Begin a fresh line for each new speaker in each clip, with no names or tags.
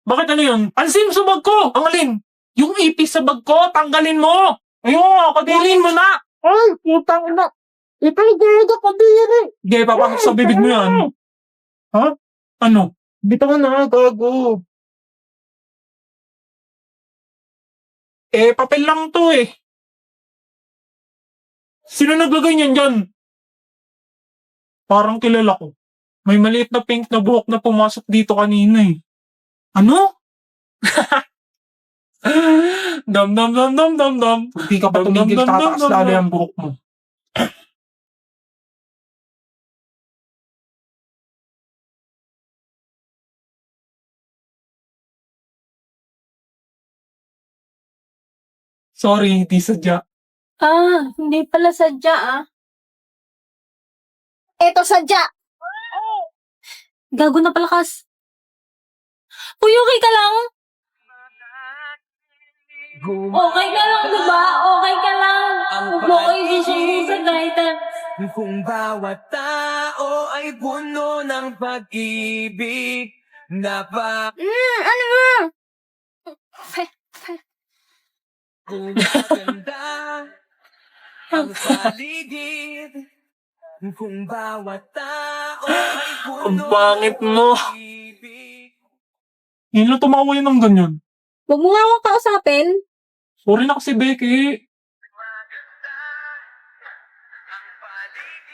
Bakit ano yun? Alisin mo sa bag ko! Ang alin? Yung ipis sa bag ko, tanggalin mo! Ayun, kadilin mo na!
Ay, putang ina. Ito yung gaya ko din eh.
Sige, papasok sa bibig mo yan. Ha? Ano?
Bitaw na, gago.
Papel lang to eh. Sino naglagay niyan dyan? Parang kilala ko. May maliit na pink na buhok na pumasok dito kanina eh. Ano? Dam dam dam dam dam dam.
Hindi ka pa tumigil, tataas lalo yung buhok mo.
Sorry, hindi sadya.
Hindi pala sadya Eto sadya! Gago na palakas. Uy, okay ka lang? Okay ka lang, diba? Okay ka lang. Okay, sisubo sa title.
Kung bawat tao ay puno ng pag-ibig na ba
Ano ba?
kung maganda ang paligid. Kung bawat tao ay puno
Ang pangit mo.
ng pag-ibig.
Yun lang tumawa yun ng ganyan.
Huwag mo nga akong kausapin.
Sorry na kasi, Becky.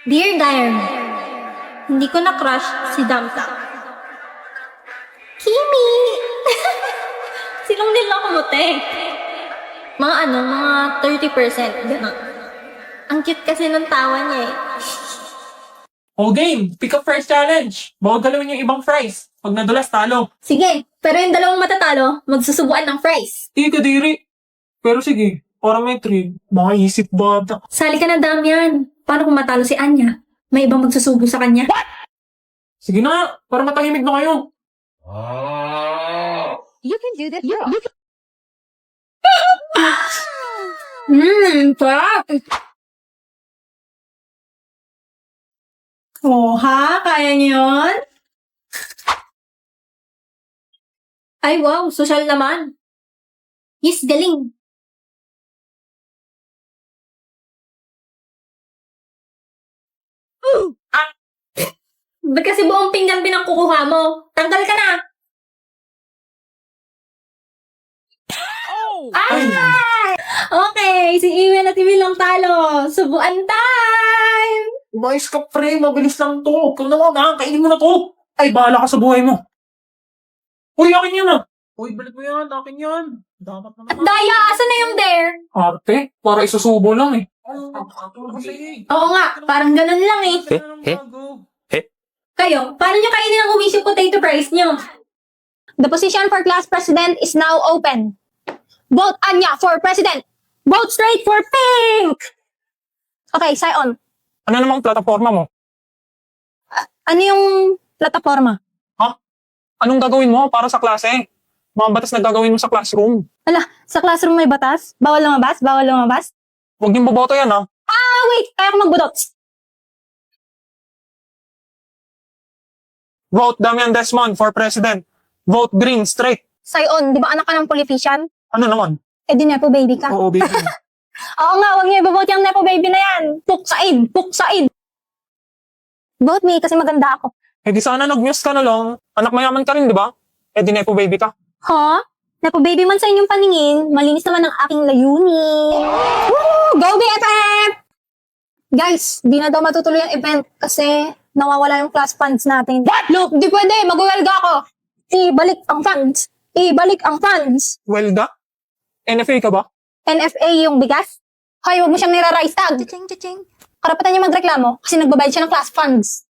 Dear Diary, hindi ko na-crush si Damta. Kimi! Silong din lang kumuti. Mga 30%. Gano'n. Ang cute kasi ng tawa niya eh.
O game, pick up first challenge. Bawag galawin yung ibang fries. Pag nadulas, talo.
Sige, pero yung dalawang matatalo, magsusubuan ng fries.
Hindi ka diri. Pero sige, para may thrill. Makaisip bata.
Sali ka na, Damian. Paano kung matalo si Anya? May ibang magsusubo sa kanya.
Sige na, para matahimik na kayo.
You can do this. Sarap! Oh, ha? Kaya niyo yun? Ay, wow. Social naman. Yes, galing. Ba't kasi buong pinggan pinangkukuha mo? Tanggal ka na.
Ay,
Okay, si Iwen at Emil lang talo. Subuan time!
mais ka pre, mabilis lang to. Ikaw naman ha, kainin mo na to. Ay, bahala ka sa buhay mo. Uy, akin yan ah. Uy, balik mo yan, akin yan. Dapat na naman.
Daya, asa na yung dare?
Arte, para isusubo lang eh.
Oo nga, parang ganun lang eh. Kayo, paano nyo kainin ang umisip potato fries nyo?
The position for class president is now open. Vote Anya for president. Vote straight for pink. Okay, Sion.
Ano namang plataforma mo?
Ano yung plataforma?
Anong gagawin mo para sa klase? Mga batas na gagawin mo sa classroom.
Ala, sa classroom may batas? Bawal lumabas? Bawal lumabas?
Huwag niyong boboto yan ha.
Wait, kaya ko magbudot.
Vote Damian Desmond for president. Vote green, straight.
Sion, di ba anak ka ng politician?
Ano naman?
Eh di nepo baby ka.
Oo, baby.
Oo nga, huwag niyo ibobote yung nepo baby na yan. Puksain, puksain. Vote me kasi maganda ako.
Eh di sana nag-muse ka na lang. Anak mayaman ka rin, di ba? Eh di nepo baby ka.
Ha? Nepo baby man sa inyong paningin, malinis naman ang aking layunin. Woo! Go BFF! Guys, di na daw matutuloy ang event kasi nawawala yung class funds natin. Look, di pwede, mag-welga ako. Ibalik ang funds. Ibalik ang funds.
Welga? NFA ka ba?
NFA yung bigas? Hoy, huwag mo siyang nira-rice tag. Karapatan niya magreklamo kasi nagbabayad siya ng class funds.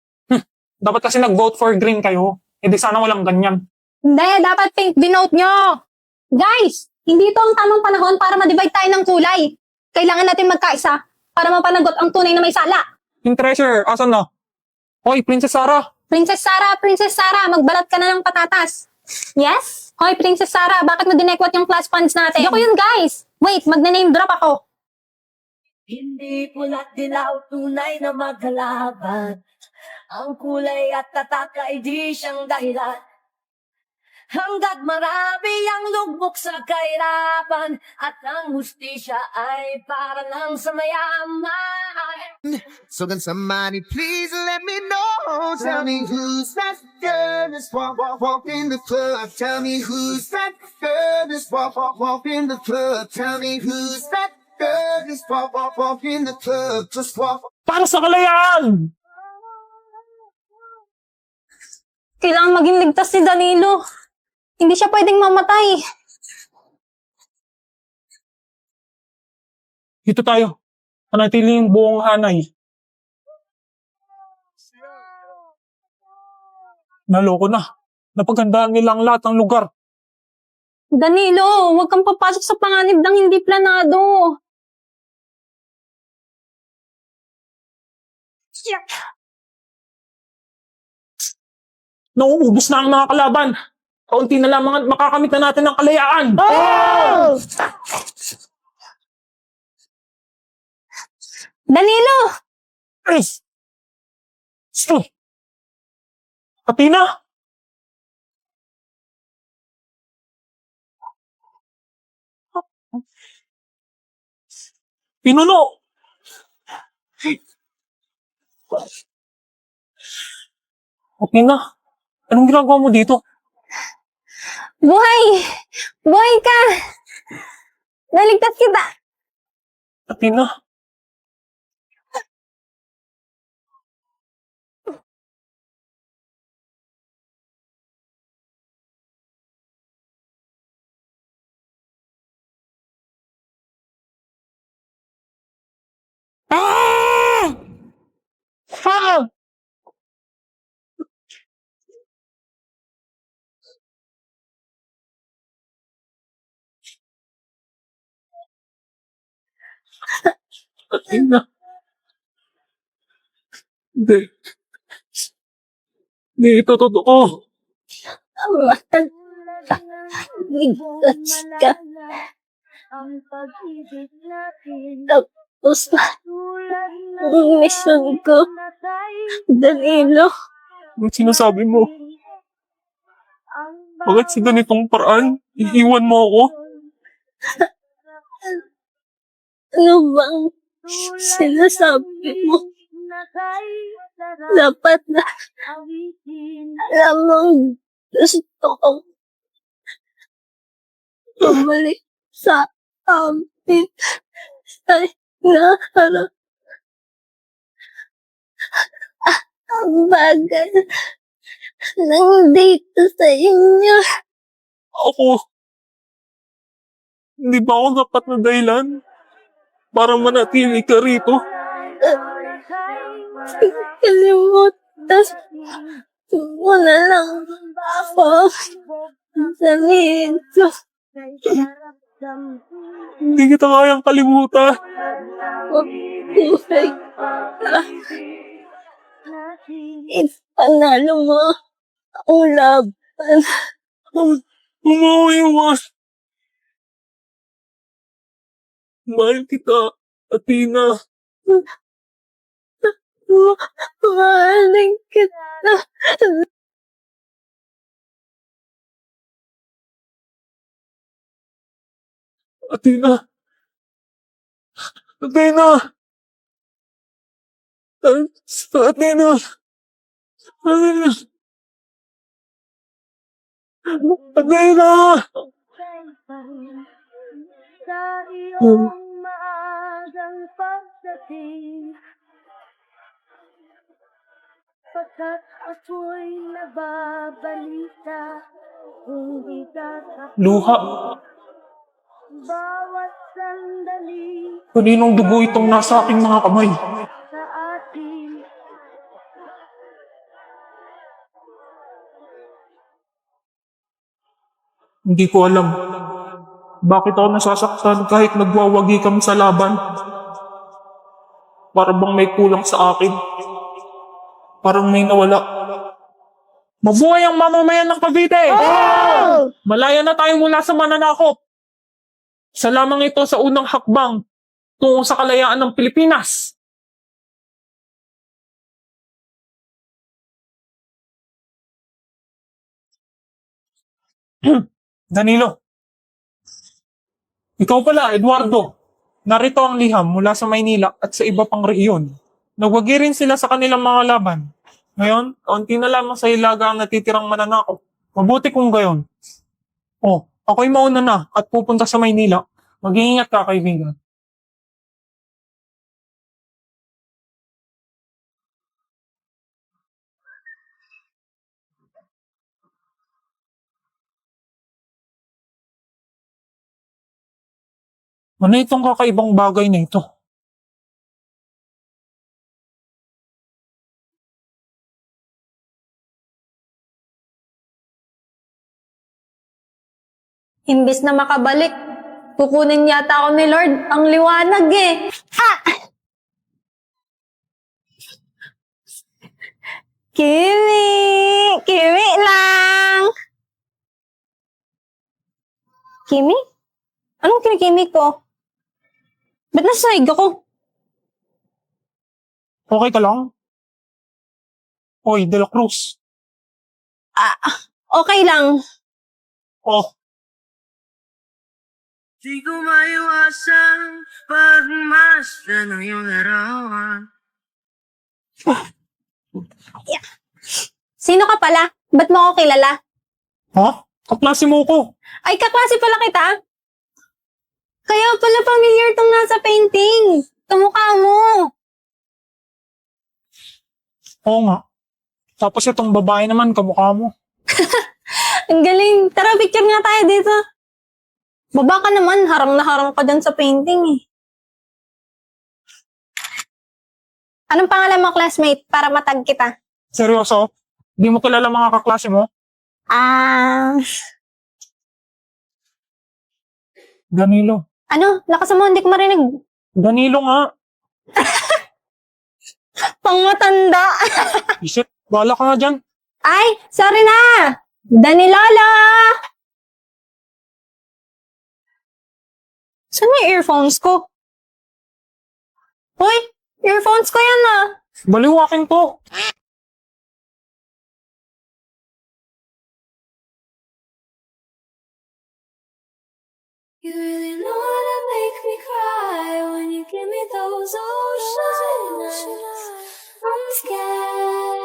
Dapat kasi nag-vote for green kayo. Eh di sana walang ganyan.
Hindi, dapat pink binote nyo. Guys, hindi ito ang tamang panahon para ma-divide tayo ng kulay. Kailangan natin magkaisa para mapanagot ang tunay na may sala.
Yung treasure, asan na? Hoy, Princess Sarah.
Princess Sarah, magbalat ka na ng patatas. Yes? Hoy, Princess Sarah, bakit mo dinekwat yung class funds natin? Ako yun, guys. Wait, magna-name drop ako.
Hindi pula't dilaw, tunay na maghalaban. Ang kulay at tatak ay di siyang dahilan Hanggat marami ang lugmok sa kahirapan at ang hustisya ay para lang sa mayaman.
So can somebody please let me know? Tell me who's that girl that's walk in the club? Tell me who's that girl that's walk in the club? Tell me who's that girl that's walk in the club? Just walk.
Para sa kalayaan!
Kailangan maging ligtas si Danilo. Hindi siya pwedeng mamatay.
Dito tayo. Panatili yung buong hanay. Naloko na. Napaghandaan nila ang lahat ng lugar.
Danilo, huwag kang papasok sa panganib ng hindi planado.
Nauubos na ang mga kalaban. Kaunti na lamang at makakamit na natin ang kalayaan.
Danilo!
Chris! Sto! Katina! Pinuno! Katina, anong ginagawa mo dito?
Buhay! Buhay ka! Naligtas kita!
Katina? Ah! Ah! Katina. Hindi. Hindi ito totoo.
Ligtas ka.
Ang pag-ibig natin
Tapos na ang mission ko. Danilo.
Anong sinasabi mo? Bakit sa ganitong paraan? Iiwan mo ako?
Ano bang sinasabi mo? Dapat na alam mong gusto kong bumalik sa amin ay naharap ang bagay lang dito sa inyo.
Ako? Hindi ba ako dapat na dahilan para manatili ka rito?
Kalimutan mo na lang ako sa dito.
Hindi kita kayang kalimutan.
Buhay ka. Ipanalo mo ang laban.
Umawiwas. Mahal kita, Athena.
Mahalin kita.
Athena. Athena. Athena. Athena. Athena.
sa iyong maagang pagdating. Pagkat ako'y nababalita, hindi ka
Luha.
bawat sandali
Kaninong dugo itong nasa aking mga kamay?
sa atin.
Hindi ko alam. Bakit ako nasasaktan kahit nagwawagi kami sa laban? Para bang may kulang sa akin? Parang may nawala. Mabuhay ang mamamayan ng Cavite! Malaya na tayo mula sa mananakop. Isa lamang ito sa unang hakbang tungo sa kalayaan ng Pilipinas. Danilo. Ikaw pala, Eduardo. Narito ang liham mula sa Maynila at sa iba pang rehiyon. Nagwagi rin sila sa kanilang mga laban. Ngayon, kaunti na lamang sa Ilaga ang natitirang mananakop. Mabuti kung gayon. Oh, ako'y mauna na at pupunta sa Maynila. Mag-iingat ka, kaibigan. Ano itong kakaibang bagay na ito?
Imbes na makabalik, kukunin yata ako ni Lord ang liwanag eh. Ah! Kimi! Kimi lang! Kimi? Anong kinikimik ko? Ba't nasa sahig ako?
Okay ka lang? Oy, De La Cruz.
Okay lang.
Oh,
Di ko maiwasang pagmasdan ng iyong larawan.
Sino ka pala? Ba't mo ako kilala?
ha? Kaklase mo ko.
Ay, kaklase pala kita. Kaya pala familiar tong nasa painting. Tumukha mo.
Oo nga. Tapos itong babae naman, kamukha mo.
Ang galing. Tara, picture nga tayo dito. Baba ka naman. Harang na harang ka dyan sa painting eh. Anong pangalan mo, classmate? Para matag kita.
Seryoso? Di mo kilala mga kaklase mo? Danilo.
Ano? Lakas mo, hindi ko marinig.
Danilo nga.
Pangmatanda.
Isip, bala ka nga dyan.
Ay, sorry na. Danilala. Saan yung earphones ko? Hoy, earphones ko yan ah.
Baliwakin ko.
You really know how to make me cry when you give me those ocean eyes. I'm scared.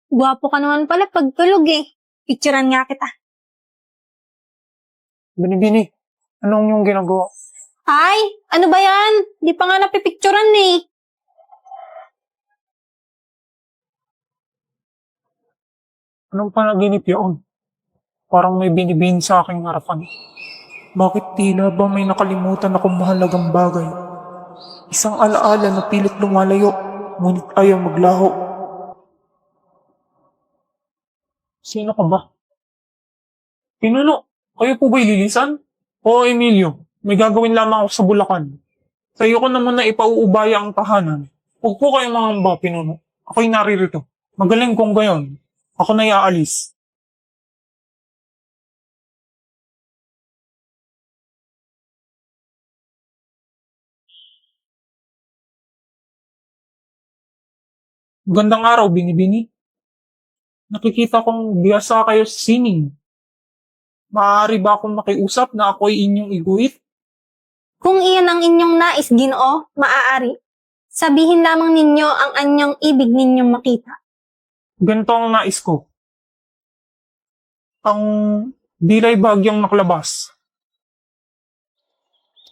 Gwapo ka naman pala pagtulog eh. Picturean nga kita.
Binibini, anong yung ginagawa?
Ay, ano ba yan? Di pa nga napipicturean eh.
Anong panaginip yun? Parang may binibin sa aking harapan. Bakit tila ba may nakalimutan akong mahalagang bagay? Isang alaala na pilit lumalayo, ngunit ayaw maglaho. Sino ka ba? Pinuno, kayo po ba'y lilisan? O Emilio, may gagawin lamang ako sa Bulacan. Sa iyo ko naman na ipauubaya ang tahanan. Huwag po kayong mangamba, Pinuno. Ako'y naririto. Magaling kong gayon. Ako na iaalis. Gandang araw, Binibini. Nakikita kong biyasa kayo sa sining. Maaari ba akong makiusap na ako'y inyong iguhit?
Kung iyan ang inyong nais, Ginoo, maaari. Sabihin lamang ninyo ang anyong ibig ninyong makita.
Ganito ang nais ko. Ang dilay bagyang naklabas.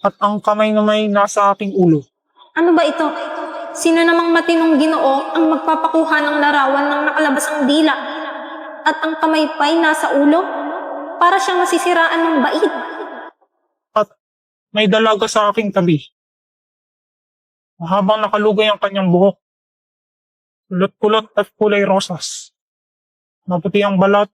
At ang kamay na may nasa aking ulo.
Ano ba ito? Sino namang matinong Ginoo ang magpapakuha ng larawan ng nakalabas ang dila at ang kamay pa'y nasa ulo? Para siyang masisiraan ng bait.
At may dalaga sa aking tabi. Mahabang nakalugay ang kanyang buhok. Kulot-kulot at kulay rosas. Maputi ang balat